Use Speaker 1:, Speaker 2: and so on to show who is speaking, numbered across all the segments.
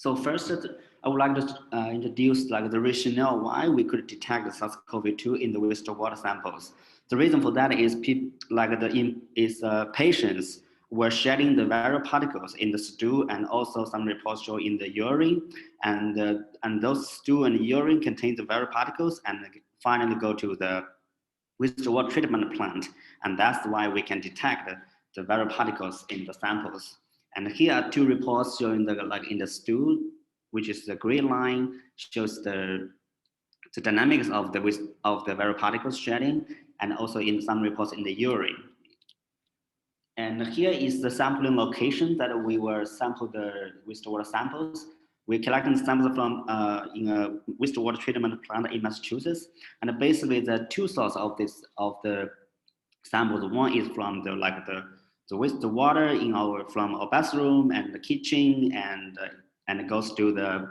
Speaker 1: So first, I would like to introduce like the rationale why we could detect the SARS-CoV-2 in the wastewater samples. The reason for that is patients were shedding the viral particles in the stool, and also some reports show in the urine, and those stool and urine contain the viral particles and finally go to the wastewater treatment plant, and that's why we can detect the viral particles in the samples. And here are two reports showing the in the stool, which is the green line, shows the dynamics of the viral particles shedding, and also in some reports in the urine. And here is the sampling location that we were sampled the wastewater samples. We collected samples from in a wastewater treatment plant in Massachusetts, and basically the two sources of the samples. One is from the wastewater from our bathroom and the kitchen, and it goes to the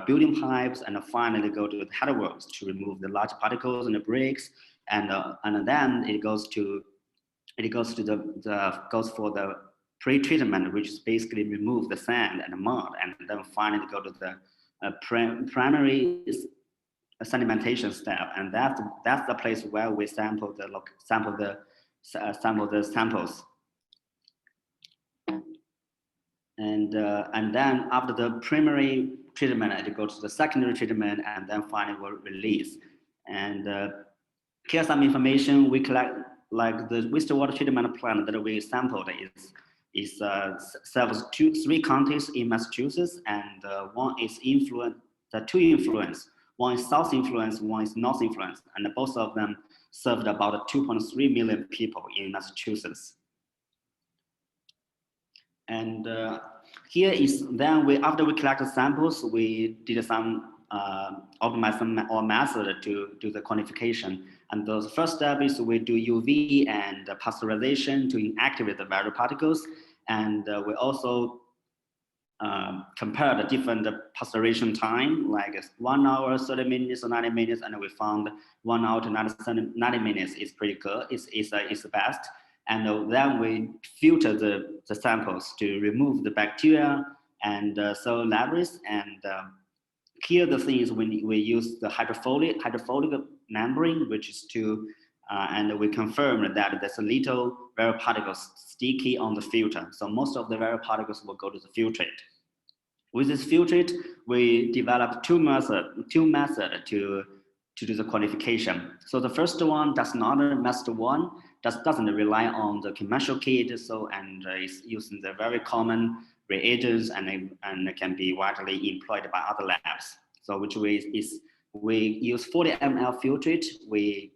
Speaker 1: building pipes, and finally go to the headworks to remove the large particles and the bricks, and then it goes for the pre-treatment, which is basically remove the sand and the mud, and then finally go to the primary sedimentation step, and that's the place where we sample the samples. And then after the primary treatment, it goes to the secondary treatment, and then finally we'll release. And here's some information we collect. Like the wastewater treatment plant that we sampled serves three counties in Massachusetts, and one is two influence. One is south influence, one is north influence, and both of them served about 2.3 million people in Massachusetts. And here is then after we collected samples, we did some optimize our method to do the quantification. And the first step is we do UV and pasteurization to inactivate the viral particles, and we also compare the different pasteurization time, like 1 hour, 30 minutes, or 90 minutes, and we found 1 hour to 90 minutes is pretty good. It's the best. And then we filter the samples to remove the bacteria and cell libraries. And here the thing is we use the hydrophilic membrane, which is and we confirm that there's a little viral particles sticky on the filter. So most of the viral particles will go to the filtrate. With this filtrate, we developed two methods to do the quantification. So the first one does not method one doesn't rely on the commercial kit, and is using the very common reagents and can be widely employed by other labs. So which way is we use 40 ml filtrate, we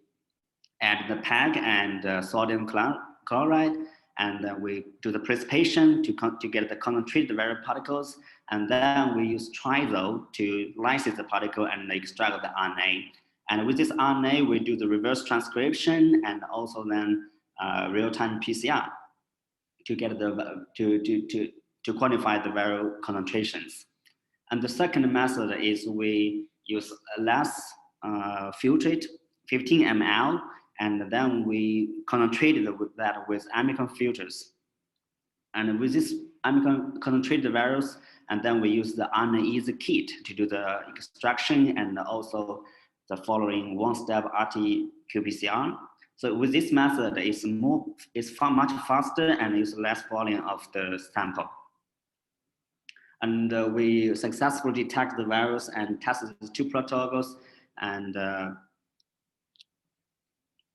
Speaker 1: add the PEG and sodium chloride, and we do the precipitation to get the concentrated viral particles, and then we use triazole to lysis the particle and extract the RNA. And with this RNA, we do the reverse transcription and also then real-time PCR to get to quantify the viral concentrations. And the second method is we use less filtrate, 15 ml, and then we concentrated that with Omicron filters. And with this Omicron concentrated virus, and then we use the RNA-easy kit to do the extraction and also the following one-step RT-qPCR. So with this method, it's far much faster and use less volume of the sample. And we successfully detect the virus and tested the two protocols. And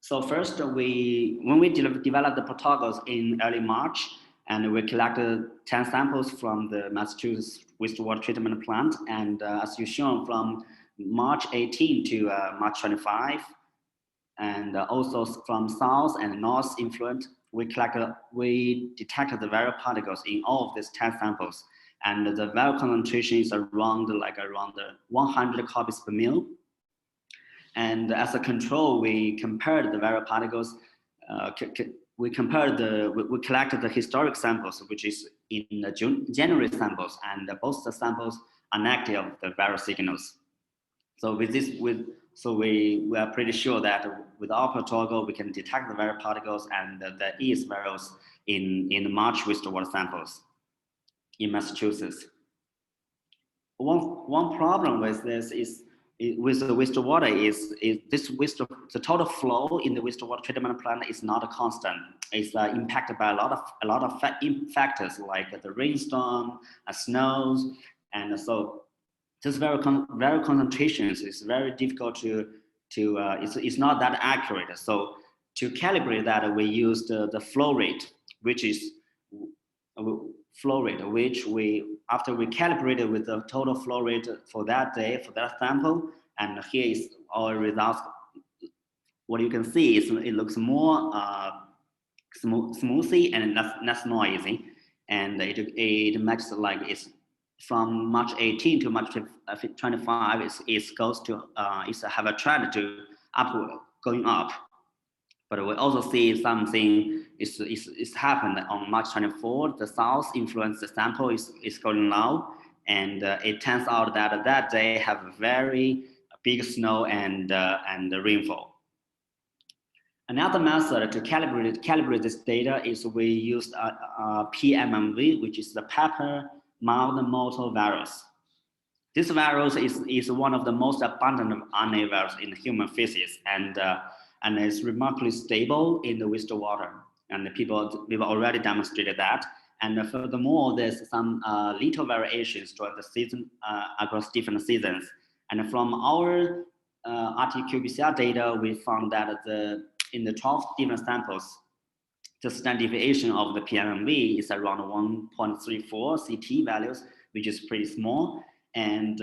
Speaker 1: so first, when we developed the protocols in early March, and we collected 10 samples from the Massachusetts wastewater treatment plant. And as you shown, from March 18 to March 25, and also from south and north influent, we detected the viral particles in all of these 10 samples, and the viral concentration is around 100 copies per mil. And as a control, we compared the viral particles. We collected the historic samples, which is in the January samples, and both the samples are negative of the viral signals. So we are pretty sure that with our protocol, we can detect the viral particles and the ES virus in the March wastewater samples in Massachusetts. one problem with this is with the wastewater is this the total flow in the wastewater treatment plant is not constant. It's impacted by a lot of factors like the rainstorm, snows, and so just very concentrations is very difficult it's not that accurate. So to calibrate that, we use the flow rate, which is flow rate, which after we calibrated with the total flow rate for that day, for that sample, and here is our results. What you can see is it looks more smoothly and less noisy, and it matches like it's from March 18 to March 25. It goes to it's have a trend to upward going up. But we also see something is happened on March 24. The south influence the sample is going low, and it turns out that that day have a very big snow and rainfall. Another method to calibrate this data is we used PMMV, which is the pepper mild motor virus. This virus is one of the most abundant RNA viruses in human feces, and it's remarkably stable in the wastewater. And people already demonstrated that. And furthermore, there's some little variations during the season across different seasons. And from our RT-qPCR data, we found that in the 12 different samples, the standard deviation of the PMMV is around 1.34 CT values, which is pretty small. And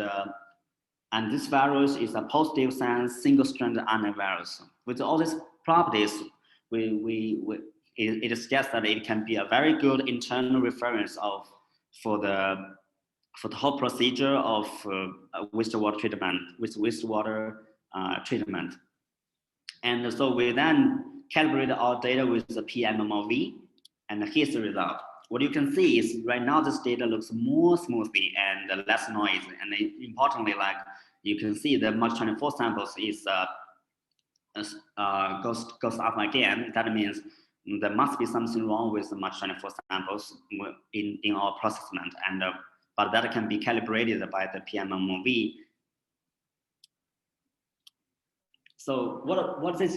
Speaker 1: this virus is a positive sense single-stranded RNA virus. With all these properties, it suggests that it can be a very good internal reference for the whole procedure of wastewater treatment. And so we then calibrate our data with the PMMV, and here's the result. What you can see is right now this data looks more smoothly and less noisy. And importantly, like you can see the March 24 samples is goes up again. That means there must be something wrong with the March 24 samples in our processment, and but that can be calibrated by the PMMV. So what this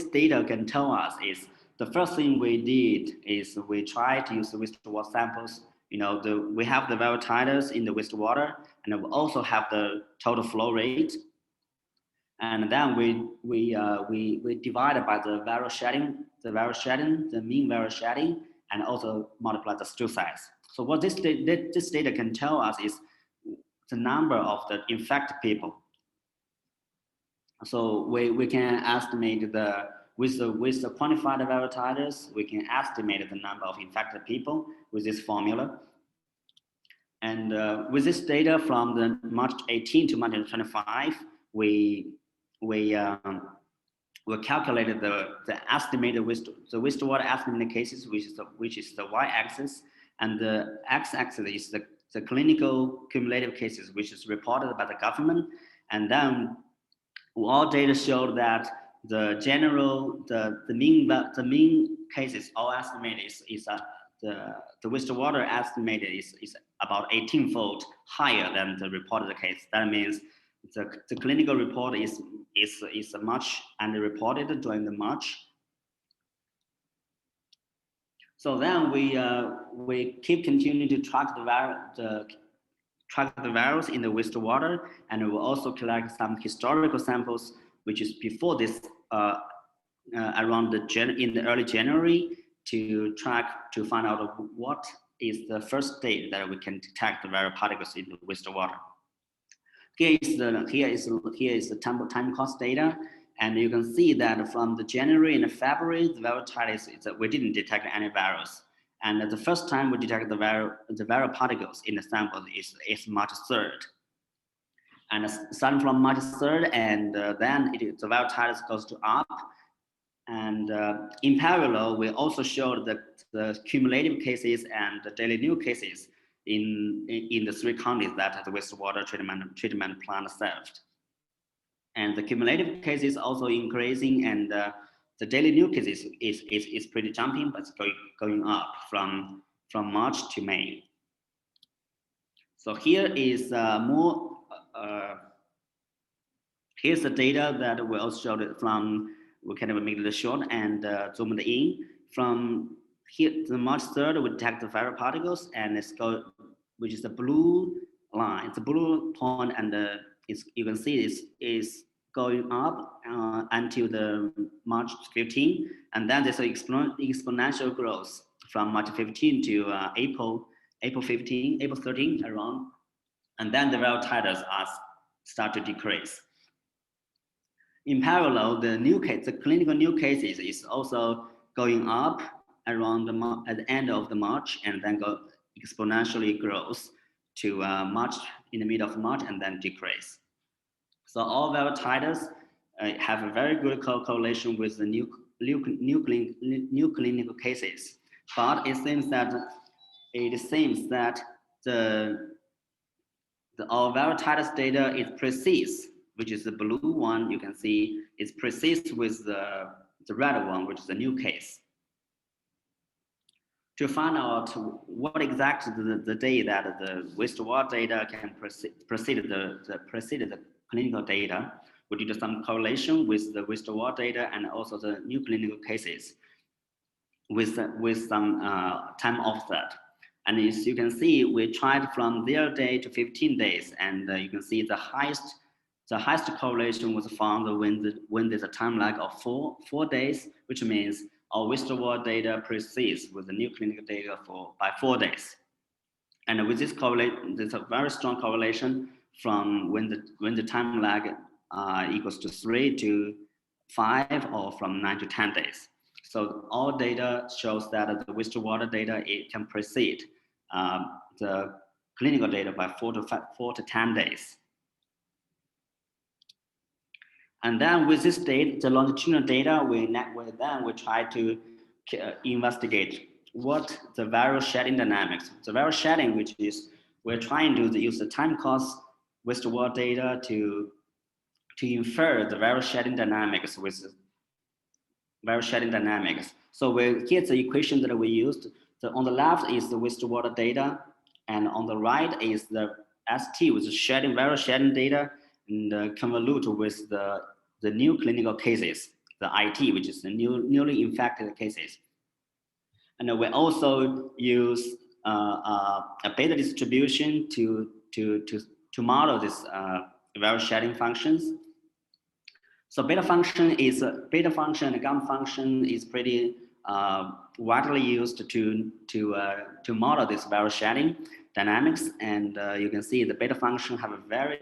Speaker 1: data can tell us is the first thing we did is we tried to use the wastewater samples. You know, we have the viral titers in the wastewater, and we also have the total flow rate. And then we divided by the viral shedding, the mean viral shedding, and also multiply the stool size. So what this data can tell us is the number of the infected people. So we can estimate with the quantified viral titers, we can estimate the number of infected people with this formula. And with this data from the March 18 to March 25, we calculated the estimated wastewater estimated cases, which is the y-axis, and the x-axis is the clinical cumulative cases, which is reported by the government. And then all data showed that the mean cases all estimated is the wastewater estimated is about 18-fold higher than the reported case. That means the clinical report is much underreported during the March. So then we keep continuing to track the virus in the wastewater, and we will also collect some historical samples, which is before this around in the early January, to find out what is the first date that we can detect the viral particles in the wastewater. Here is the time course data, and you can see that from the January and February, the viral titers we didn't detect any virus. And the first time we detect the viral particles in the sample is March 3rd. And starting from March 3rd, and then the viral titers goes to up. And in parallel, we also showed the cumulative cases and the daily new cases in the 3 counties that the wastewater treatment plant served. And the cumulative cases also increasing, and the daily new cases is pretty jumping, but it's going up from March to May. So here is here's the data that we also showed it from. We kind of make it short and zoomed in. From here, the March 3rd, we detect the viral particles, and it's which is the blue line. It's a blue point, and you can see is going up until the March 15, and then there's an exponential growth from March 15 to April 15, April 13 around, and then the viral titers start to decrease. In parallel, the clinical new cases is also going up around at the end of the March, and then exponentially grows to March, in the middle of March, and then decrease. So all viral titers have a very good correlation with the new clinical cases, but it seems that our viral titers data is precise, which is the blue one. You can see is precise with the red one, which is the new case. To find out what exactly the day that the wastewater data can precede the clinical data, we did some correlation with the wastewater data and also the new clinical cases with some time offset. And as you can see, we tried from 0 day to 15 days, and you can see the highest correlation was found when there's a time lag of four days, which means our wastewater data precedes with the new clinical data by 4 days. And with this correlation, there's a very strong correlation from when the time lag equals to 3 to 5 or from 9 to 10 days. So all data shows that the wastewater data, it can precede the clinical data by 4 to 10 days. And then with this data, the longitudinal data, we try to investigate what the viral shedding dynamics. The viral shedding, which is we're trying to use the time course wastewater data to infer the viral shedding dynamics with viral shedding dynamics. So here's the equation that we used. So on the left is the wastewater data, and on the right is the ST, with the viral shedding data, and convolute with the new clinical cases, the IT, which is the newly infected cases. And we also use a beta distribution to model this viral shedding functions. So beta function and gamma function is pretty widely used to model this viral shedding dynamics, and you can see the beta function have a very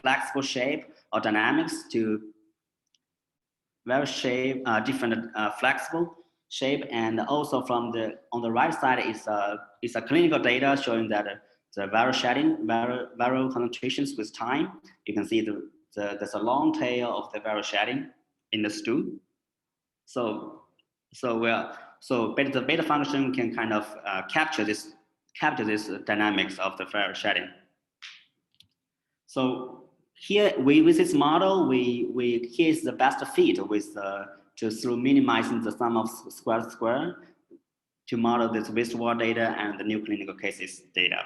Speaker 1: flexible shape or dynamics to different flexible shape, and also on the right side is a clinical data showing that the viral shedding, viral concentrations with time. You can see there's a long tail of the viral shedding in the stool. So the beta function can kind of capture this dynamics of the viral shedding. So here with this model, here's the best fit with through minimizing the sum of square to model this wastewater data and the new clinical cases data.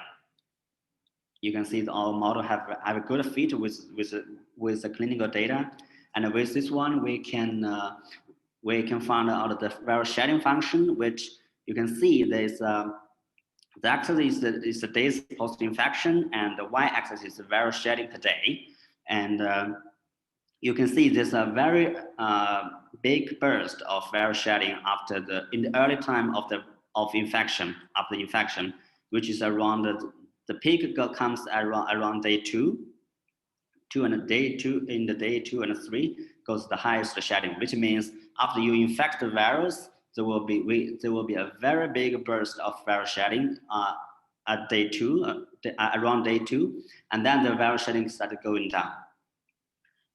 Speaker 1: You can see our model have a good fit with the clinical data, and with this one we can find out the viral shedding function, which you can see there's the axis is the days post infection, and the y-axis is the viral shedding per day, and you can see there's a very big burst of viral shedding in the early time of the infection, which is around the peak comes around day 2 and day 2 and 3 goes the highest shedding, which means after you infect the virus, there will be a very big burst of viral shedding at day 2, around day 2, and then the viral shedding started going down.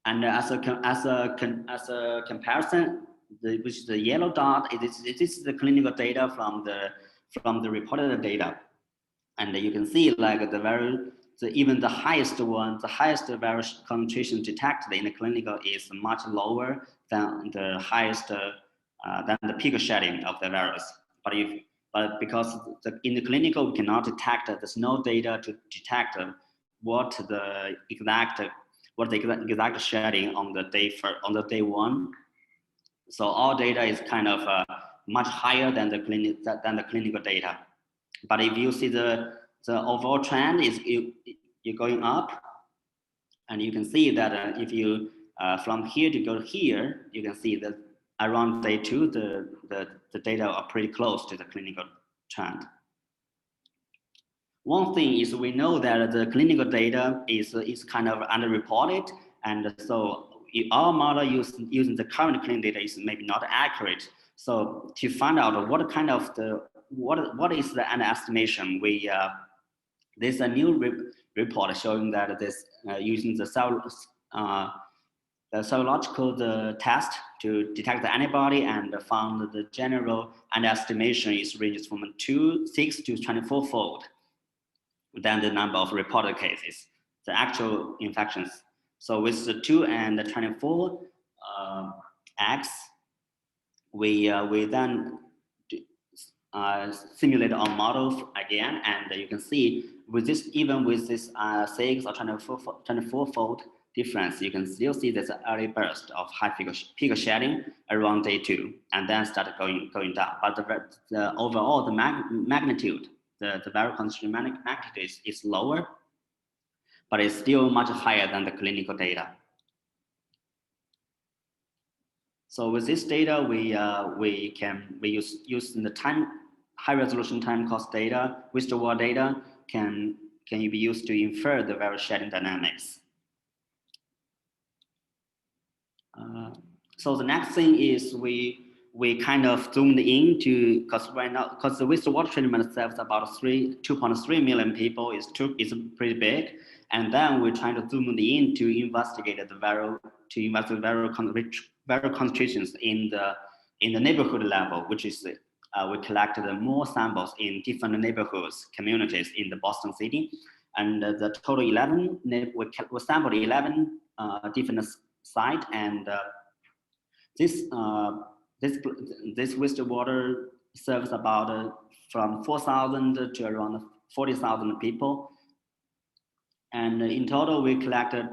Speaker 1: And as a comparison, which is the yellow dot, it is the clinical data from the reported data, and you can see like even the highest viral concentration detected in the clinical is much lower than the highest than the peak shedding of the virus. But but because in the clinical, we cannot detect, there's no data to detect what the exact shedding on the day one. So all data is kind of much higher than the clinical data. But if you see the overall trend is you're going up, and you can see that if you from here to go here, you can see that around day 2, the data are pretty close to the clinical trend. One thing is we know that the clinical data is kind of underreported, and so our model using the current clinical data is maybe not accurate. So to find out what kind of what is the underestimation, there's a new report showing that this using the serological test to detect the antibody, and found the general underestimation is ranges from 6 to 24-fold than the number of reported cases, the actual infections. So with the 2 and the 24 X, we then simulate our model again, and you can see with this, even with this 6 or 24-fold difference, you can still see there's an early burst of high peak shedding around day 2, and then start going down. But the overall, the magnitude, the viral concentration magnitude is lower, but it's still much higher than the clinical data. So with this data, we use the high resolution time course data, wastewater data can be used to infer the viral shedding dynamics. So the next thing is we kind of zoomed in to, because right now, because the wastewater treatment serves about 2.3 million people, is pretty big, and then we're trying to zoom in to investigate the viral concentrations in the neighborhood level, which is we collected more samples in different neighborhoods, communities in the Boston city, and the total 11 we sampled 11 different sites, and this wastewater serves about from 4,000 to around 40,000 people. And in total, we collected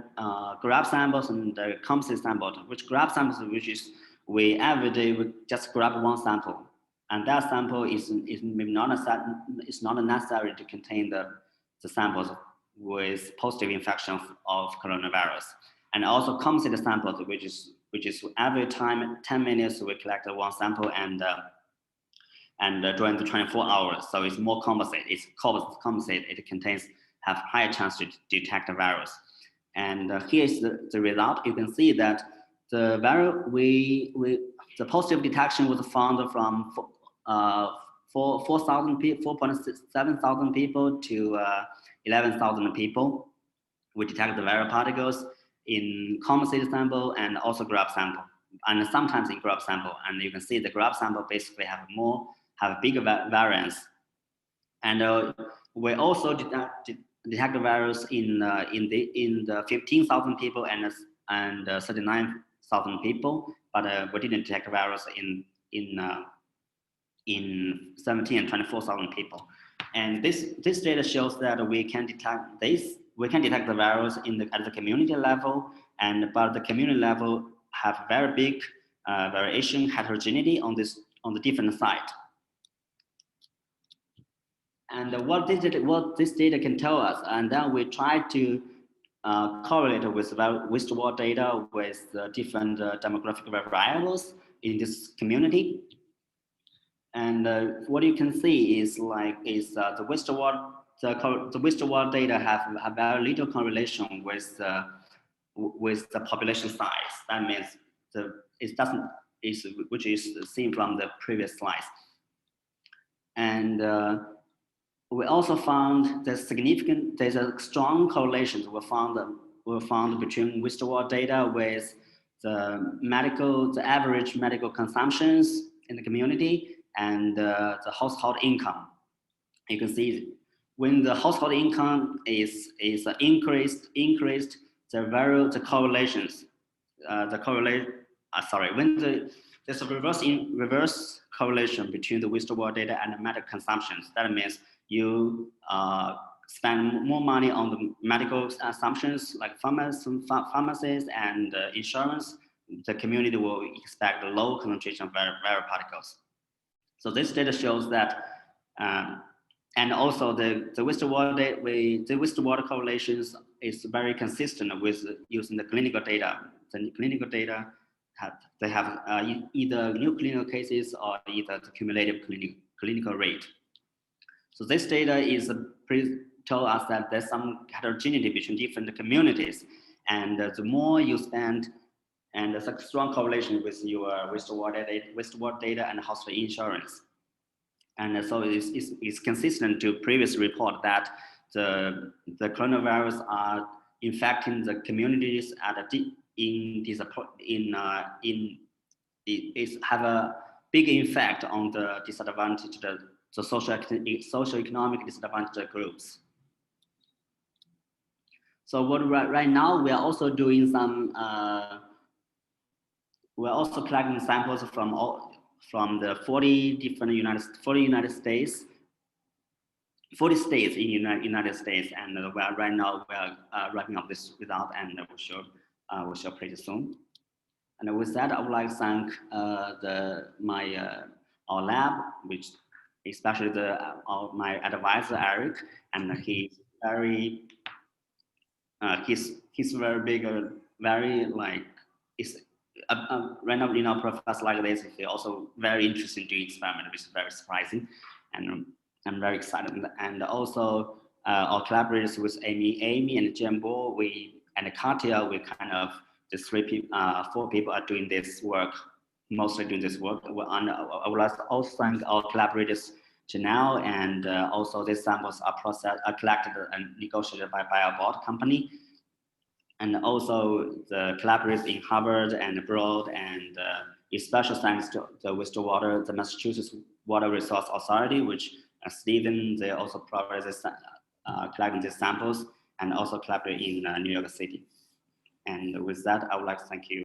Speaker 1: grab samples and composite samples, which grab samples, which is we every day we just grab one sample, and that sample is maybe not necessary to contain the samples with positive infection of coronavirus. And also composite samples, which is every time 10 minutes we collect one sample, and during the 24 hours. So it's more composite. It's composite. It have higher chance to detect the virus. And here is the result. You can see that the the positive detection was found from 4,700 people to 11,000 people. We detect the viral particles in composite sample and also grab sample, and sometimes in grab sample. And you can see the grab sample basically have bigger variance. And we also detect the virus in the 15,000 people and 39,000 people, but we didn't detect the virus in 17 and 24,000 people. And this data shows that we can detect the virus at the community level, but the community level have very big variation, heterogeneity on the different site. And what this data can tell us, and then we try to correlate with wastewater data with different demographic variables in this community. And what you can see is the wastewater data have very little correlation with the population size. That means which is seen from the previous slides. And we also found there's a strong correlation we found between wastewater data with the average medical consumptions in the community and the household income. You can see when the household income is increased, the correlations, when there's a reverse correlation between the wastewater data and the medical consumptions. That means you spend more money on the medical assumptions like pharmacies and insurance, the community will expect low concentration of viral particles. So this data shows that, and also the wastewater correlations is very consistent with using the clinical data. The clinical data they have either new clinical cases or either the cumulative clinical rate. So this data is tell us that there's some heterogeneity between different communities, and the more you spend, and there's a strong correlation with your wastewater data and hospital insurance. And so it's consistent to previous report that the coronavirus are infecting the communities at have a big effect on the disadvantaged, the socioeconomic disadvantaged groups. So what right now we are also doing some. We're also collecting samples from the 40 different United States, 40 states in United States, and right now we are wrapping up this result, and we'll show pretty soon. And with that, I would like to thank our lab, which especially my advisor Eric, and he's very big, very like right now, you know, professor like this, he also very interested in doing experiment, which is very surprising, and I'm very excited. And also our collaborators with Amy and Jimbo, and Katia, we kind of the 4 people are doing this work, mostly doing this work. I would like to also thank our collaborators Janelle, and also these samples are collected and negotiated by our board company. And also the collaborators in Harvard and abroad, and special thanks to the Massachusetts Water Resource Authority, which Stephen, they also provide this, collecting these samples, and also collaborate in New York City. And with that, I would like to thank you.